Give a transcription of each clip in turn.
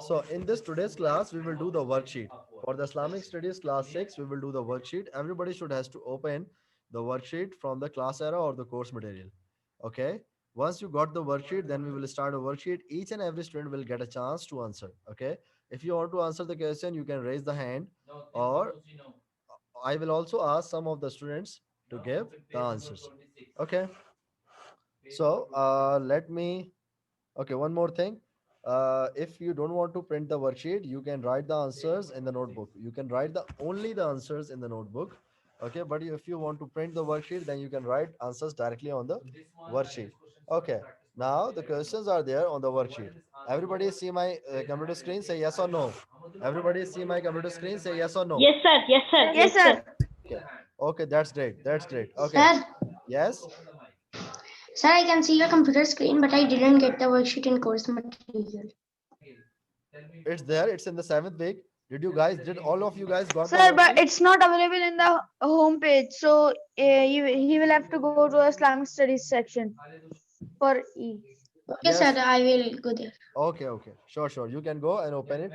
So in this today's class, we will do the worksheet. For the Islamic Studies class 6, we will do the worksheet. Everybody should has to open the worksheet from the class era or the course material. Okay. Once you got the worksheet, then we will start a worksheet. Each and every student will get a chance to answer. Okay. If you want to answer the question, you can raise the hand, or I will also ask some of the students to give the answers. Okay. So let me. Okay, one more thing. If you don't want to print the worksheet, you can write the answers in the notebook. You can write the only the answers in the notebook. Okay, but if you want to print the worksheet, then you can write answers directly on the worksheet. Okay, now the questions are there on the worksheet. Everybody see my computer screen? Say yes or no. Everybody see my computer screen? Say yes or no. Yes, sir. Yes, sir. Yes, Yes, sir. sir. Okay, okay, that's great. That's great. Okay, Sir, yes, sir, I can see your computer screen, but I didn't get the worksheet in course material. it's there. It's in the seventh week. Did you guys? Did all of you guys got the Sir, but worksheet? it's not available in the home page, so he will have to go to Islamic Studies section for E. Okay, sir, Yes. I will go there. Okay, okay. Sure, sure. You can go and open it.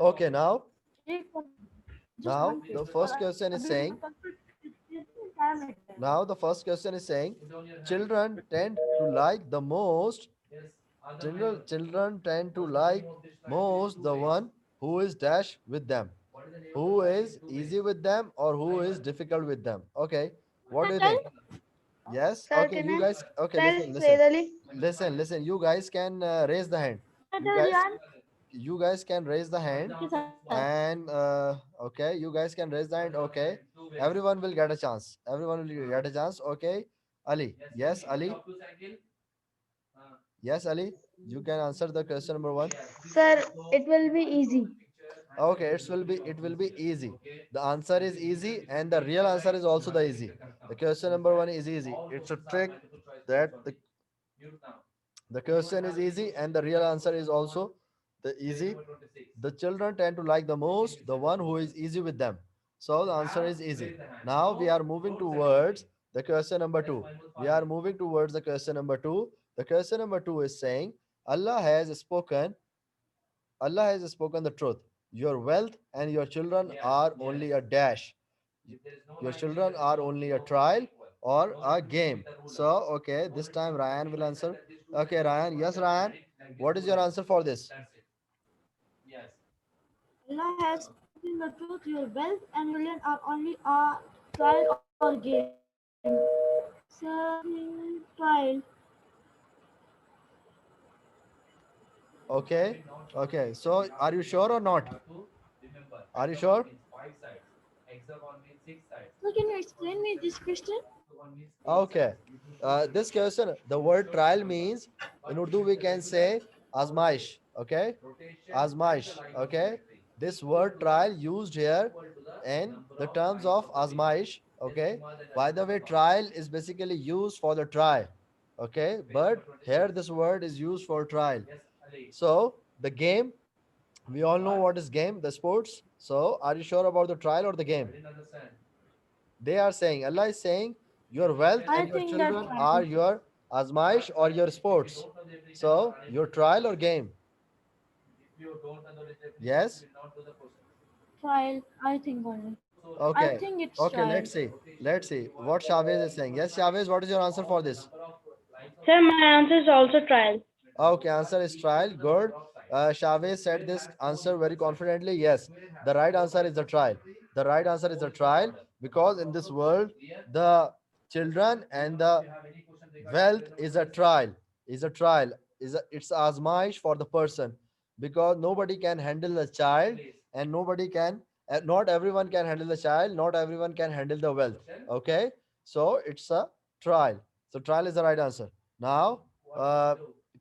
Okay, now the first question is saying, now the first question is saying, children tend to like the most, children tend to like most the one who is dash with them, who is easy with them, or who is difficult with them. Okay, what do you think? Yes. Sir, Okay, can you I guys. Okay, tell listen, listen, Said Ali? listen. You guys can raise the hand. You guys, you guys can raise the hand, and okay, you guys can raise the hand. Okay, everyone will get a chance. Everyone will get a chance. Okay, Ali. Yes, Ali. Yes, Ali. You can answer the question number one. Sir, it will be easy. Okay, it will be easy. The answer is easy, and the real answer is also the easy. The question number one is easy. It's a trick that the question is easy, and the real answer is also the easy. The children tend to like the most the one who is easy with them. So the answer is easy. Now we are moving towards the question number two. We are moving towards the question number two. The question number two is saying, Allah has spoken, Allah has spoken the truth. Your wealth and your children are only a dash. Your children are only a trial or a game. So, okay, this time Ryan will answer. Okay, Ryan. Yes, Ryan. What is your answer for this? Allah has spoken the truth, your wealth and your children are only a trial or game. Serving trial. Okay. Okay. So, are you sure or not? Are you sure? So can you explain me this question? Okay. This question, the word trial means in Urdu we can say azmaish. Okay. Azmaish. Okay. This word trial used here in the terms of azmaish. Okay. By the way, trial is basically used for the try. Okay. But here this word is used for trial. So the game, we all know what is game, the sports. So are you sure about the trial or the game? They are saying, Allah is saying, your wealth I and your think that children trial. are your azmaish or your sports. So, your trial or game? Yes? Trial. I think only. I Okay. think it's Okay, trial. let's see. Let's see what Chavez is saying. Yes, Chavez, what is your answer for this? Sir, my answer is also trial. Okay, answer is trial. Good. Chavez said this answer very confidently. Yes, the right answer is the trial. The right answer is the trial, because in this world, the children and the wealth is a trial. Is a trial. It's azmaish for the person, because nobody can handle a child, and nobody can. Not everyone can handle the child. Not everyone can handle the wealth. Okay, so it's a trial. So trial is the right answer. Now,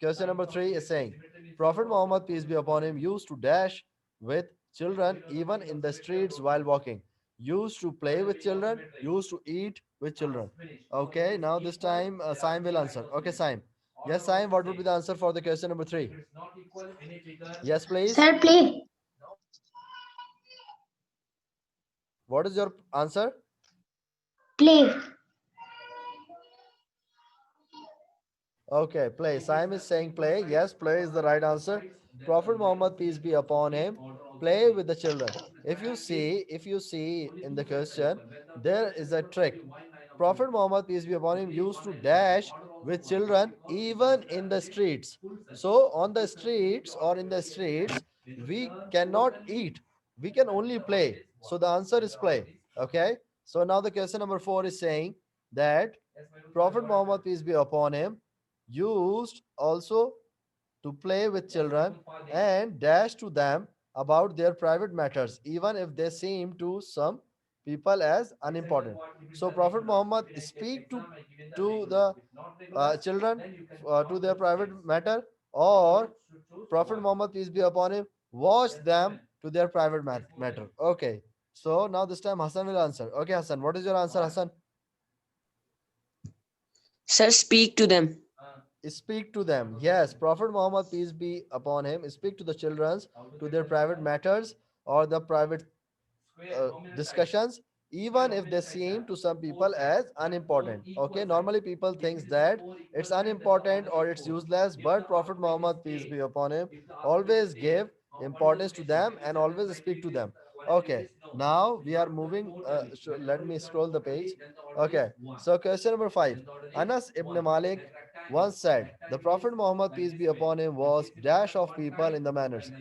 question number three is saying, Prophet Muhammad, peace be upon him, used to dash with children even in the streets while walking. Used to play with children, used to eat with children. Okay, now this time Saim will answer. Okay, Saim. Yes, Saim, what would be the answer for the question number three? Yes, please. Sir, play. What is your answer? Play. Okay, play. Saim is saying play. Yes, play is the right answer. Prophet Muhammad, peace be upon him, play with the children. If you see in the question, there is a trick. Prophet Muhammad, peace be upon him, used to dash with children even in the streets. So on the streets or in the streets, we cannot eat. We can only play. So the answer is play. Okay. So now the question number 4 is saying that Prophet Muhammad, peace be upon him, used also to play with children and dash to them about their private matters, even if they seem to some people as unimportant. So Prophet Muhammad speak to the children to their private matter, or Prophet Muhammad, peace be upon him, watch them to their private matter. Okay. So now this time Hassan will answer. Okay, Hassan, what is your answer, Hassan? Sir, speak to them. Speak to them. Yes, Prophet Muhammad, peace be upon him, speak to the children to their private matters or the private discussions, even if they seem to some people as unimportant. Okay, normally people thinks that it's unimportant or it's useless, but Prophet Muhammad, peace be upon him, always give importance to them and always speak to them. Okay, now we are moving. Let me scroll the page. Okay, so question number 5. Anas ibn Malik once said, the Prophet Muhammad, peace be upon him, was dash of people in the manners,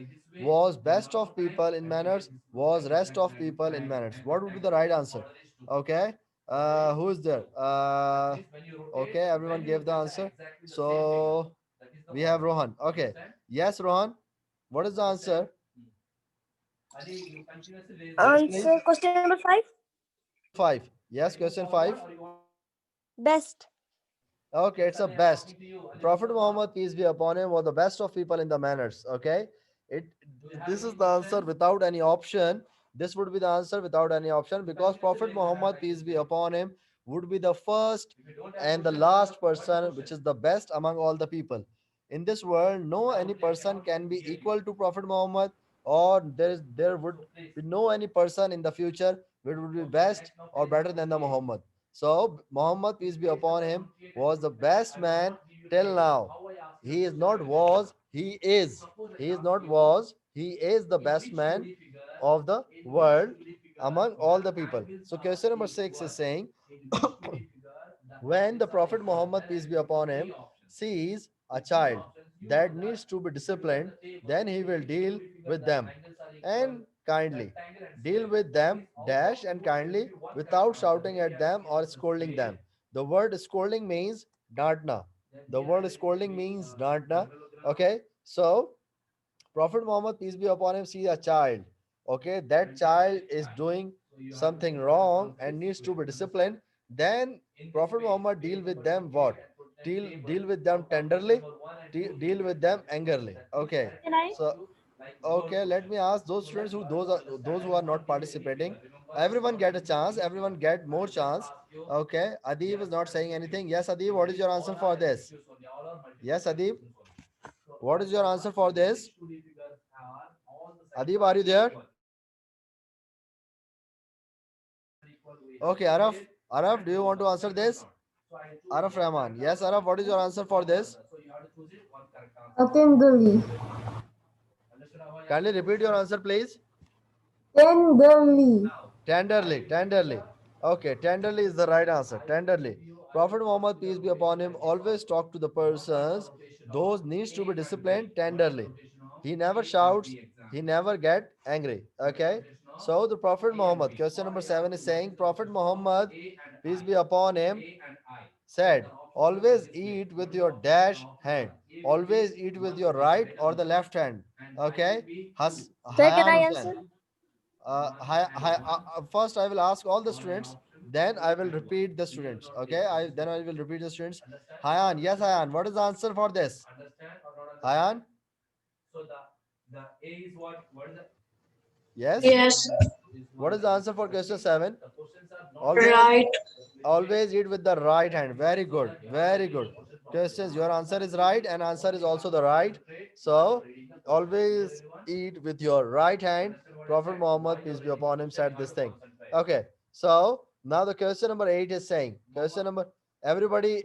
was best of people in manners, was rest of people in manners. What would be the right answer? Okay. Who is there? Okay, everyone gave the answer. So we have Rohan. Okay. Yes, Rohan. What is the answer? Yes, please. Answer question number 5. Question 5. Yes, question 5. Best. Okay, it's a best. Prophet Muhammad, peace be upon him, was the best of people in the manners. Okay, it this is the answer without any option. This would be the answer without any option, because Prophet Muhammad, peace be upon him, would be the first and the last person which is the best among all the people. In this world, no any person can be equal to Prophet Muhammad, or there would be no any person in the future which would be best or better than the Muhammad. So Muhammad, peace be upon him, was the best man till now. He is not was, he is. He is not was, he is the best man of the world among all the people. So question number 6 is saying, when the Prophet Muhammad, peace be upon him, sees a child that needs to be disciplined, then he will deal with them and kindly. Deal with them, dash and kindly, without shouting at them or scolding them. The word scolding means dantna. The word scolding means dantna. Okay, so Prophet Muhammad, peace be upon him, sees a child. Okay, that child is doing something wrong and needs to be disciplined. Then Prophet Muhammad deal with them what? Deal with them tenderly, deal with them angrily. Okay, Can I? so okay, let me ask those students those who are not participating. Everyone get a chance. Everyone get more chance. Okay, Adib is not saying anything. Yes, Adib, what is your answer for this? Yes, Adib, what is your answer for this? Adib, are you there? Okay, Araf. Araf, do you want to answer this? Araf Rahman. Yes, Araf, what is your answer for this? Tenderly. Kindly repeat your answer, please. Tenderly. Tenderly, tenderly. Okay, tenderly is the right answer. Tenderly. Prophet Muhammad, peace be upon him, always talk to the persons those needs to be disciplined tenderly. He never shouts, he never get angry. Okay. So the Prophet Muhammad, question number 7 is saying, Prophet Muhammad, peace be upon him, said, always eat with your dash hand. Always eat with your right or the left hand. Okay. Sir, can Hayan I Hussain. answer? First I will ask all the students, then I will repeat the students. Okay, I will repeat the students. Hayan, yes, Hayan, what is the answer for this? Hayan, yes, Yes. what is the answer for question 7? Always, Right. always eat with the right hand. Very good, very good. Questions, your answer is right and answer is also the right. So always eat with your right hand. Prophet Muhammad, peace be upon him, said this thing. Okay, so now the question number 8 is saying, question number, everybody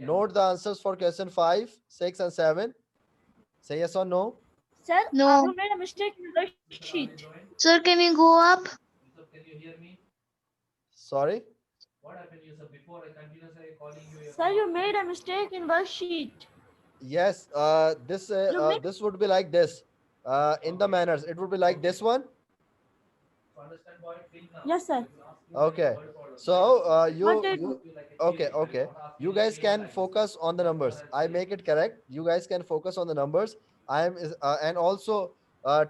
note the answers for question 5, 6 and 7. Say yes or no. Sir, No. you made a mistake in the worksheet. Sir, can you go up? Sorry. Sir, you made a mistake in worksheet. Yes. You made This would be like this. In the manners, it would be like this one. yes, sir. Okay. So What did okay. You guys can focus on the numbers. I make it correct. You guys can focus on the numbers. And also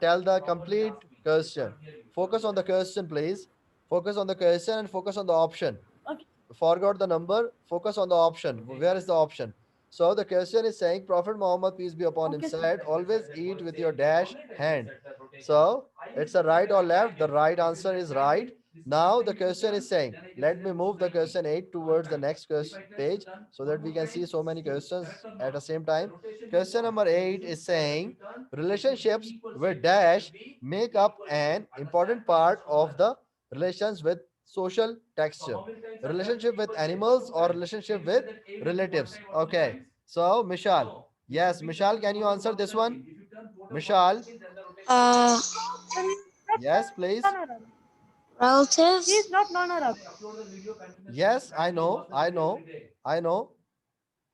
tell the complete question. Focus on the question, please. Focus on the question and focus on the option. okay? Forgot the number. Focus on the option. Where is the option? So the question is saying Prophet Muhammad, peace be upon him, Okay, sir. said, always eat with your dash hand. So it's a right or left. The right answer is right. Now the question is saying, let me move the question 8 towards the next page so that we can see so many questions at the same time. Question number 8 is saying, relationships with dash make up an important part of the relations with social texture. Relationship with animals or relationship with relatives. Okay. So Mishal. Yes, Mishal, can you answer this one? Mishal. Uh, Yes, please. relatives. He is not non-Arab. Yes, I know. I know.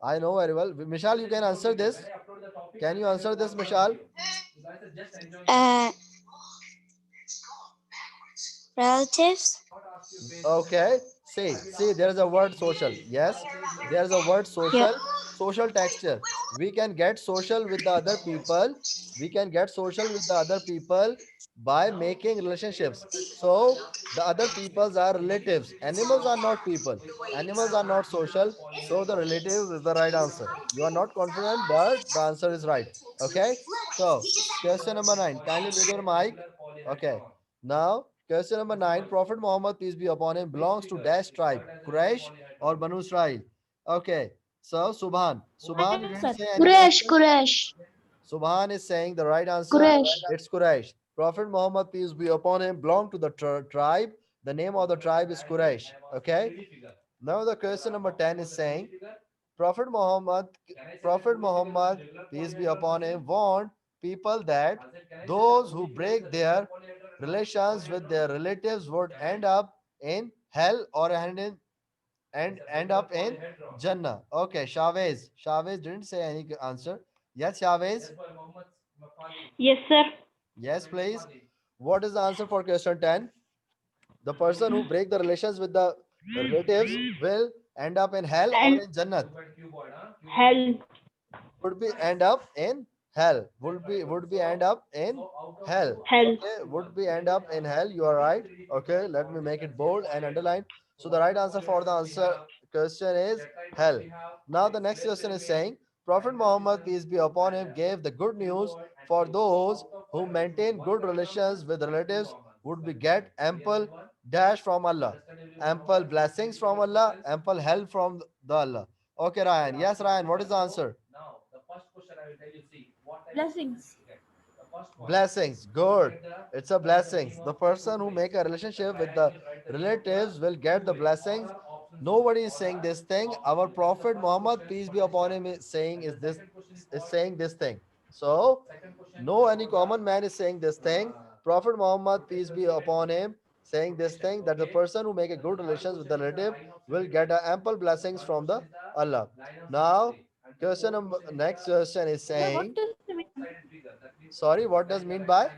I know very well. Mishal, you can answer this. Can you answer this, Mishal? Uh, relatives. Okay. See, there is a word social. Yes, there is a word Yeah. social. Social texture. We can get social with the other people. We can get social with the other people by making relationships. So the other peoples are relatives. Animals are not people. Animals are not social. So the relatives is the right answer. You are not confident, but the answer is right. Okay. So question number 9. Kindly mute your mic. Okay. Now, question number 9. Prophet Muhammad, peace be upon him, belongs to dash tribe, Quraysh or Banu Israel. Okay. So, Subhan. Subhan, you Right, didn't sir. say any Quraysh, answer. Quraysh, Subhan is saying the right answer. Quraysh. It's Quraysh. Prophet Muhammad, peace be upon him, belonged to the tribe. The name of the tribe is Quraysh. Okay. Now, the question number 10 is saying, Prophet Muhammad, Prophet Muhammad, peace be upon him, warned people that those who break their relations with their relatives would end up in hell or end up in Jannah. Okay, Chavez. Chavez didn't say any answer. Yes, Chavez. Yes, sir. Yes, please. What is the answer for question 10? The person who break the relations with the relatives will end up in hell or And in Jannat. hell. Would be end up in hell. Would be end up in hell. Hell. Okay, would be end up in hell. You are right. Okay, let me make it bold and underline. So the right answer for the answer question is hell. Now the next question is saying Prophet Muhammad, peace be upon him, gave the good news for those who maintain good relations with relatives would be get ample dash from Allah, ample blessings from Allah, ample help from the Allah. Okay, Ryan. Yes, Ryan. What is the answer? Blessings. Blessings. Good. It's a blessings. The person who make a relationship with the relatives will get the blessings. Nobody is saying this thing. Our Prophet Muhammad, peace be upon him, is saying this thing. So no any common man is saying this thing. Prophet Muhammad, peace be upon him, saying this thing that the person who make a good relations with the relative will get a ample blessings from the Allah. Now, next question is Sir, what saying, is the meaning? sorry, what does mean by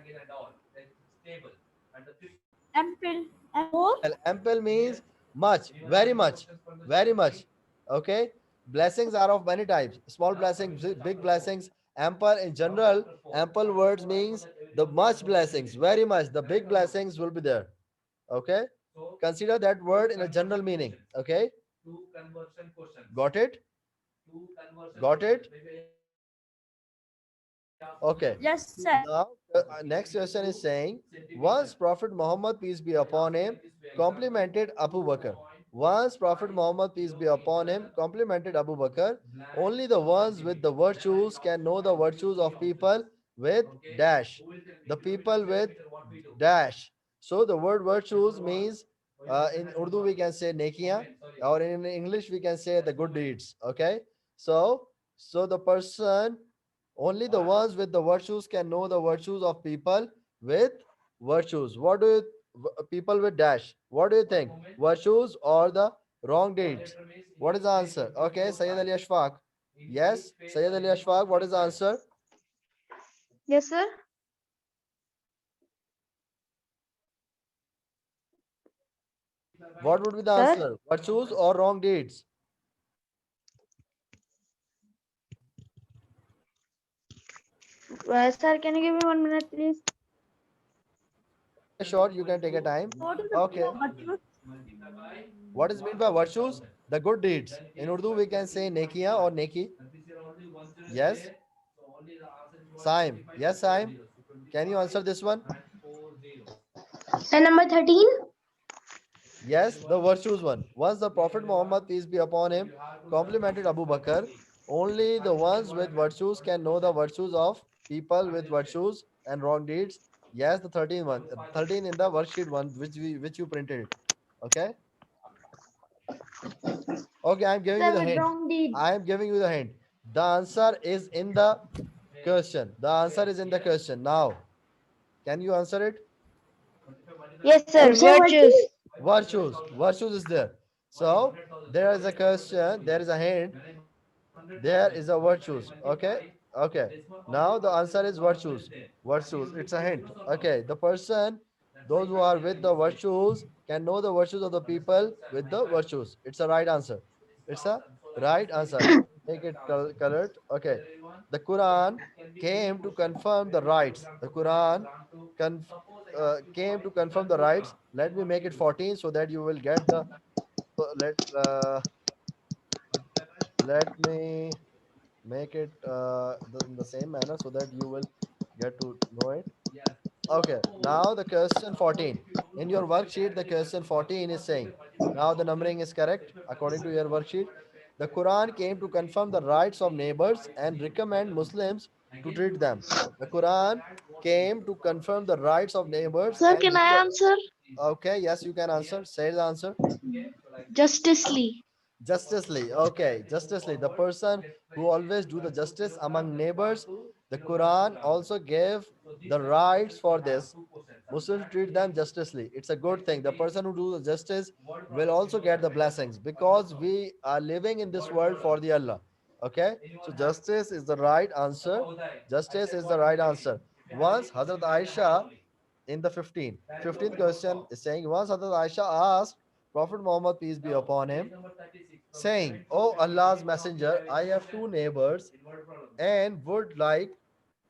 Ample and more? ample? Ample means much, very much, very much. Okay, blessings are of many types. Small blessings, big blessings. Ample in general, ample words means the much blessings, very much. The big blessings will be there. Okay, consider that word in a general meaning. Okay, got it? Got it? Okay. Yes, sir. Now, next question is saying, once Prophet Muhammad, peace be upon him, complimented Abu Bakr. Once Prophet Muhammad, peace be upon him, complimented Abu Bakr, only the ones with the virtues can know the virtues of people with dash. The people with dash. So the word virtues means in Urdu we can say nekiya, or in English we can say the good deeds. Okay. So the person Only the ones with the virtues can know the virtues of people with virtues. What do you, people with dash? What do you think? Virtues or the wrong deeds? What is the answer? Okay, Sayyid Ali Ashfaq. Yes, Sayyid Ali Ashfaq, what is the answer? Yes, sir. What would be the Sir. answer? Virtues or wrong deeds? Sir, can you give me 1 minute, please? Okay, sure, you can take a time. What is the meaning Okay. of virtues? What is meant by virtues? The good deeds. In Urdu, we can say nekiya or neki. Yes. Saim. Yes, Saim. Can you answer this one? Sir, number 13. Yes, the virtues one. Once the Prophet Muhammad, peace be upon him, complimented Abu Bakr, only the ones with virtues can know the virtues of people with virtues and wrong deeds. Yes, the 13 one. 13 in the worksheet one, which you printed it. Okay. Okay, I'm giving you Sir, the with hint. wrong deeds. I am giving you the hint. The answer is in the question. The answer is in the question. Now, can you answer it? Yes, sir. Sir, Virtues. Virtues. Virtues is there. So there is a question. There is a hint. There is a virtues. Okay. Okay. Now the answer is virtues. Virtues. It's a hint. Okay. The person, those who are with the virtues, can know the virtues of the people with the virtues. It's a right answer. It's a right answer. Let me make it colored. Okay. The Quran came to confirm the rights. The Quran came to confirm the rights. Let me make it 14 so that you will get the. Let me make it in the same manner so that you will get to know it. Okay, now the question 14. In your worksheet, the question 14 is saying, now the numbering is correct according to your worksheet. The Quran came to confirm the rights of neighbors and recommend Muslims to treat them. The Quran came to confirm the rights of neighbors Sir, and can I answer? okay, yes, you can answer. Say the answer. Justicely. Justly, okay, justly. The person who always do the justice among neighbors. The Quran also gave the rights for this. Muslims treat them justly. It's a good thing. The person who do the justice will also get the blessings because we are living in this world for the Allah. Okay, so justice is the right answer. Justice is the right answer. Once Hazrat Aisha in the 15th question is saying, once Hazrat Aisha asked Prophet Muhammad, peace be upon him, saying, "O Allah's Messenger, I have two neighbors and would like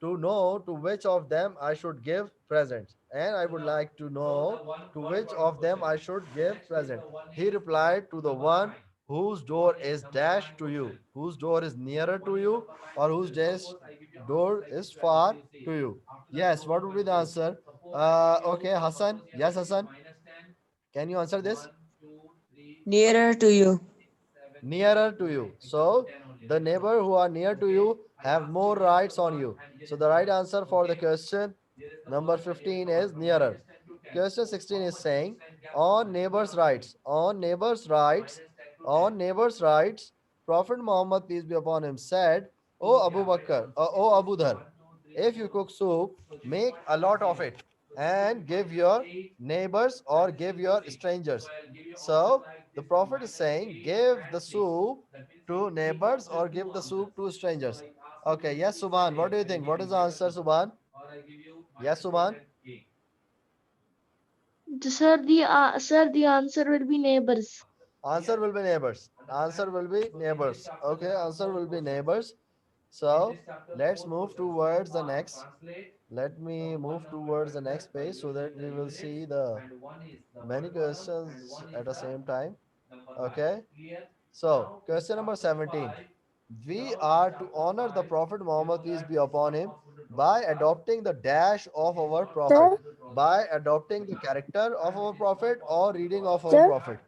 to know to which of them I should give presents. And I would like to know to which of them I should give present." He replied, to the one whose door is dashed to you, whose door is nearer to you, or whose door is far to you. Yes, what would be the answer? Okay, Hassan. Yes, Hassan. Can you answer this? Nearer to you. Nearer to you. So the neighbor who are near to you have more rights on you. So the right answer for the question number 15 is nearer. Question 16 is saying, on neighbors' rights, on neighbors' rights, Prophet Muhammad, peace be upon him, said, "O Abu Bakr, O Abu Dhar, if you cook soup, make a lot of it and give your neighbors or give your strangers." So the Prophet is saying, give the soup to neighbors or give the soup to strangers. Okay, yes, Subhan, what do you think? What is the answer, Subhan? Yes, Subhan. Sir, the answer will be neighbors. Answer will be neighbors. Answer will be neighbors. Okay, answer will be neighbors. So let's move towards the next. Let me move towards the next page so that we will see the many questions at the same time. Okay. So question number 17. We are to honor the Prophet Muhammad, peace be upon him, by adopting the dash of our Prophet, Sir, by adopting the character of our Prophet or reading of our sir, Prophet.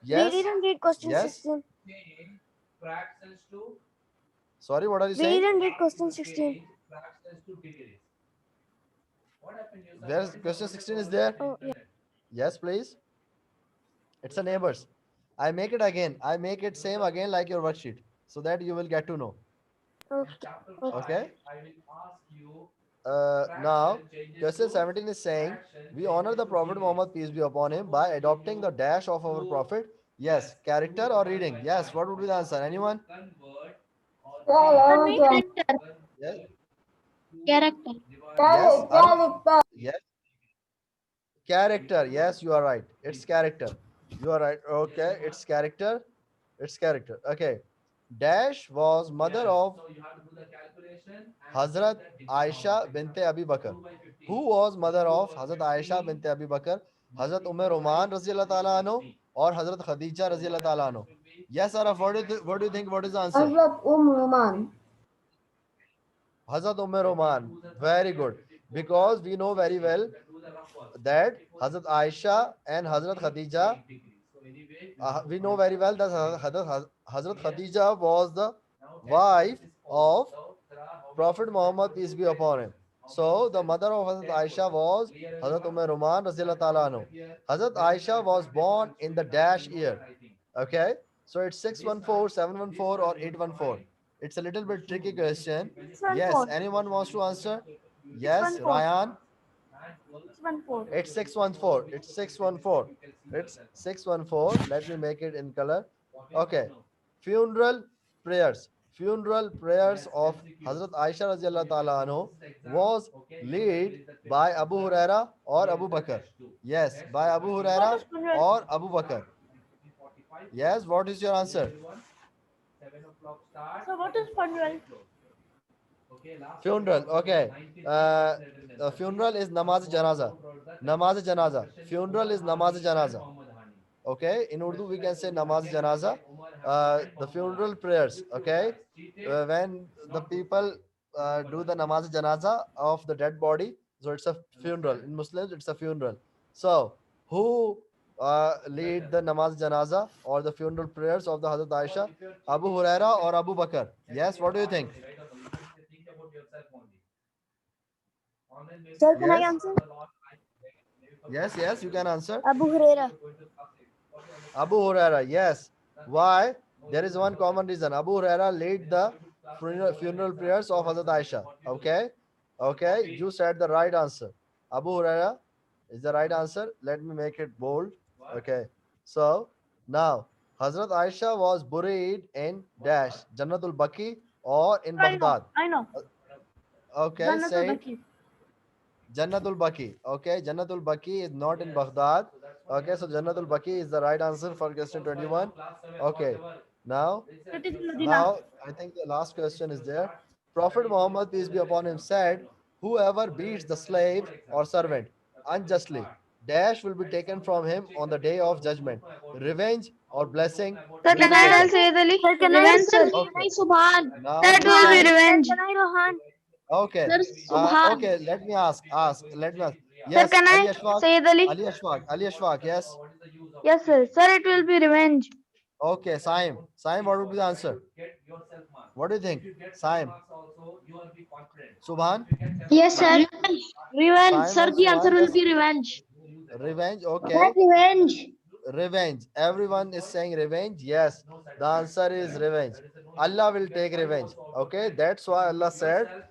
we Yes. didn't read question Yes. 16. Sorry, what are you We saying? didn't read question 16. There's question 16 is there. Oh, yeah. Yes, please. It's a neighbors. I make it again. I make it same again like your worksheet so that you will get to know. Okay. Now, question 17 is saying, we honor the Prophet Muhammad, peace be upon him, by adopting the dash of our Prophet. Yes, character or reading? Yes, what would be the answer? Anyone? Yes. Character. Yes, yes, character. Yes, you are right. It's character. You are right. Okay, it's character. It's character. Okay. Dash was mother of Hazrat Aisha bint Abi Bakr. Who was mother of Hazrat Aisha bint Abi Bakr? Hazrat Roman Raziyallahu ta'ala anhu or Hazrat Khadija Raziyallahu ta'ala anhu? Yes, Araf, what do you think? What is the answer? Hazrat Roman. Hazrat Roman. Very good. Because we know very well that Hazrat Aisha and Hazrat Khadija, we know very well that Hazrat Khadija was the wife of Prophet Muhammad, peace be upon him. So the mother of Hazrat Aisha was Hazrat Roman Raziyallahu ta'ala anhu. Hazrat Aisha was born in the dash year. Okay, so it's 614, 714, or 814. It's a little bit tricky question. Yes, anyone wants to answer? Yes, 614. Ryan. 614. It's 614. It's 614. It's 614. Let me make it in color. Okay. Funeral prayers. Funeral prayers of Hazrat Aisha Radiallahu Ta'ala anhu was led by Abu Huraira or Abu Bakr. Yes, by Abu Huraira or Abu Bakr. Yes, what is your answer? So what is funeral? Funeral. Okay. Funeral is namaz janaza. Namaz janaza. Funeral is namaz janaza. Okay. In Urdu we can say namaz janaza. The funeral prayers. Okay. When the people do the namaz janaza of the dead body, so it's a funeral. In Muslims, it's a funeral. So who lead the namaz janaza or the funeral prayers of the Hazrat Aisha? Abu Huraira or Abu Bakr? Yes. What do you think? Sir, can I Yes. answer? Yes, yes, you can answer. Abu Huraira. Abu Huraira, yes. Why? There is one common reason. Abu Huraira led the funeral prayers of Hazrat Aisha. Okay? Okay, you said the right answer. Abu Huraira is the right answer. Let me make it bold. Okay. So, now, Hazrat Aisha was buried in Dash, Jannatul Baqi or in Baghdad. I know. Okay, Jannatul say it. Baqi. Jannatul Baqi. Okay, Jannatul Baqi is not in Baghdad. Okay, so Jannatul Baqi is the right answer for question 21. Okay, now, It is Medina. now I think the last question is there. Prophet Muhammad, peace be upon him, said, whoever beats the slave or servant unjustly, dash will be taken from him on the day of judgment. Revenge or blessing Sir, will can be I taken. tell Sayyid Ali? Sir, can I Revenge, answer? sir. Okay, Subhan. now, That will be now, revenge. Can I, Rohan? okay, Sir, Subhan. okay, let me ask, let me ask. Sir, Yes, can Ali I? Ashfaq, Sayyid Ali? Ali Ashfaq, yes. Yes, sir. Sir, it will be revenge. Okay, Saim. Saim, what would be the answer? What do you think? Saim. Subhan? Yes, sir. Revenge. Revenge. Saim Sir, and the answer Subhan, will yes. be revenge. Revenge, That okay. revenge. Revenge. Everyone is saying revenge. Yes, the answer is revenge. Allah will take revenge. Okay, that's why Allah said,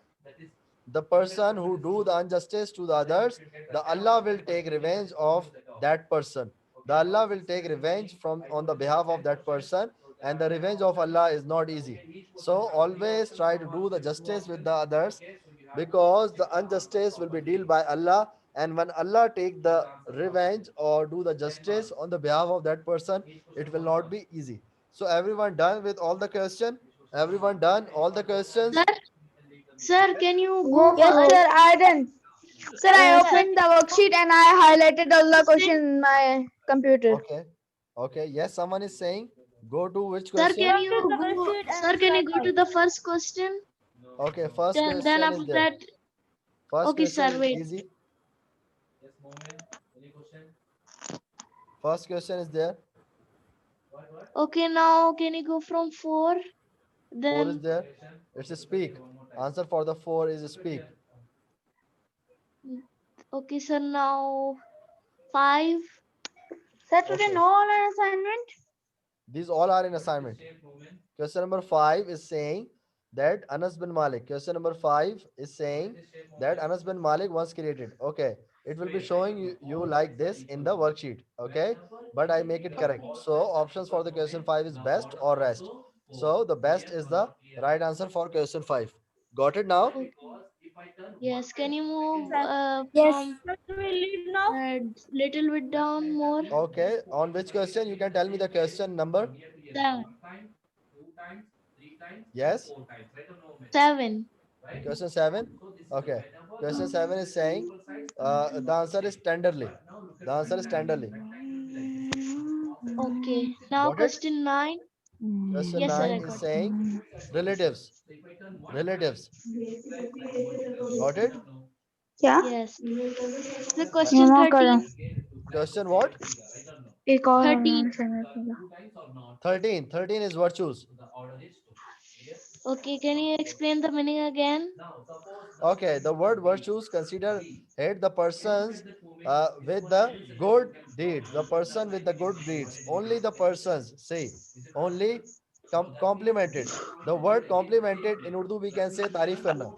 the person who do the injustice to the others, the Allah will take revenge of that person. The Allah will take revenge from on the behalf of that person, and the revenge of Allah is not easy. So always try to do the justice with the others, because the injustice will be dealt by Allah, and when Allah take the revenge or do the justice on the behalf of that person, it will not be easy. So everyone done with all the question? Everyone done all the questions? Sir, sir, can you go Yes, for sir. I done. Sir, I sir, opened the worksheet and I highlighted all the questions in my computer. Okay. Okay. Yes, someone is saying go to which sir, question? can you Complete the go? worksheet and Sir, can you go slide to the first question? Okay, first Then question is after there. that, First okay, question sir, is wait. easy. First question is there. Okay, now can you go from 4? 4 is Then, there. It's a speak. Answer for the 4 is speak. okay, sir, now 5. Sir, today Okay. no online assignment? These all are in assignment. Question number 5 is saying, that Anas bin Malik. Question number 5 is saying that Anas bin Malik was created. Okay, it will be showing you like this in the worksheet. Okay, but I make it correct. So options for the question 5 is best or rest. So the best is the right answer for question 5. Got it now? Okay. Yes, can you move Yes. from Can we leave now? little bit down more? Okay, on which question? You can tell me the question number. 7. Yes, 7. question 7. Okay, question 7 is saying the answer is tenderly. The answer is tenderly. Okay. Now Got it? question 9. Question Yes, sir, 9 I is got. saying relatives. Relatives. Got it? क्या Yes. The question हिमा करो 13. Question what? एक और 13. 13. 13 is virtues. Okay, can you explain the meaning again? Okay, the word virtues consider hate the persons with the good deeds. The person with the good deeds. Only the persons. Say, only complimented. The word complimented in Urdu we can say tarif karna.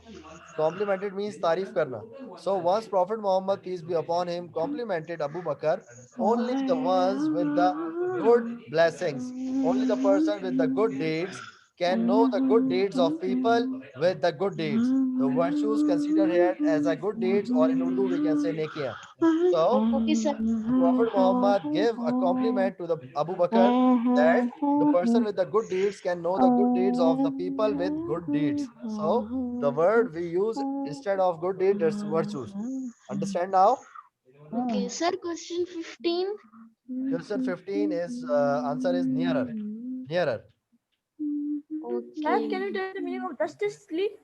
Complimented means tarif karna. So once Prophet Muhammad, peace be upon him, complimented Abu Bakr, only the ones with the good blessings, only the person with the good deeds can know the good deeds of people with the good deeds. The virtues considered here as a good deeds, or in Urdu we can say nekiyan. So Okay, sir. Prophet Muhammad gave a compliment to the Abu Bakr that the person with the good deeds can know the good deeds of the people with good deeds. So the word we use instead of good deed is virtues. Understand now? Okay, sir, question 15. Question 15 is answer is nearer. Nearer. Sir, can Okay. you tell the meaning of Justice League?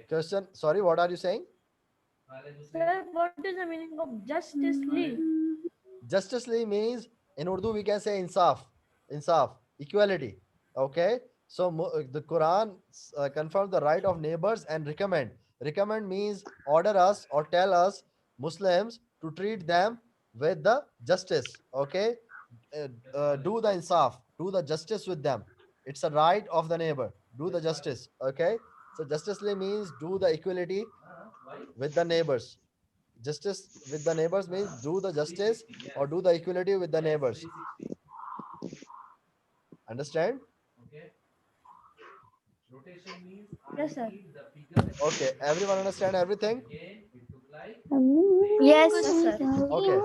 Question, sorry, what are you saying? Sir, what is the meaning of Justice League? Justly means in Urdu we can say insaf, insaf, equality. Okay, so the Quran confirms the right of neighbors and recommend. Recommend means order us or tell us Muslims to treat them with the justice. Okay, do the insaf, do the justice with them. It's a right of the neighbor. Do the justice. Okay, so justly means do the equality with the neighbors. Justice with the neighbors means do the justice or do the equality with the neighbors. Understand? Yes, sir. Okay, everyone understand everything? Yes. Question Yes, sir. Okay,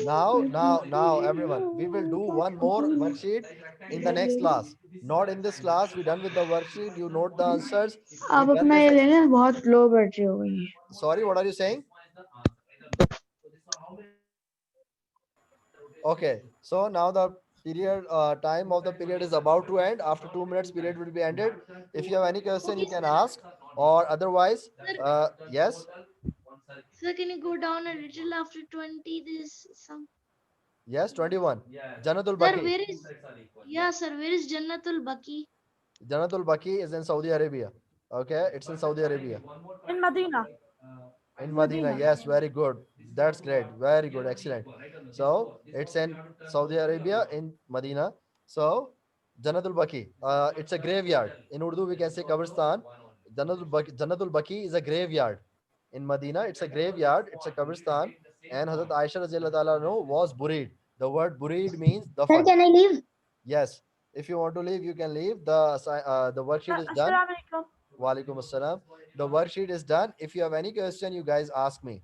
now everyone, we will do one more worksheet in the next class. Not in this class, we done with the worksheet. You note the answers. We आप done अपना this ये लेना बहुत लो battery हो गई है Sorry, what are you saying? Okay, so now the period time of the period is about to end. After 2 minutes, period will be ended. If you have any question, you Okay, can sir. ask, or otherwise, Sir, yes, sir, can you go down a little after 20? This some. yes, 21. Janatul Sir, Baki. where is? Yeah, sir, where is Jannatul Baki? Janatul Baki is in Saudi Arabia. Okay, it's in Saudi Arabia. In Medina. In Medina, yes, very good. That's great. Very good, excellent. So it's in Saudi Arabia in Medina. So Janatul Baki, it's a graveyard. In Urdu, we can say Kabristan. Janatul Baki is a graveyard. In Medina, it's a graveyard, it's a Kabristan. And Hazrat Aisha Radhiyallahu Ta'ala anhu was buried. The word buried means Sir, dafan. can I leave? Yes. If you want to leave, you can leave. The worksheet is done. Assalamu alaikum. Walaikum assalam. The worksheet is done. If you have any question, you guys ask me.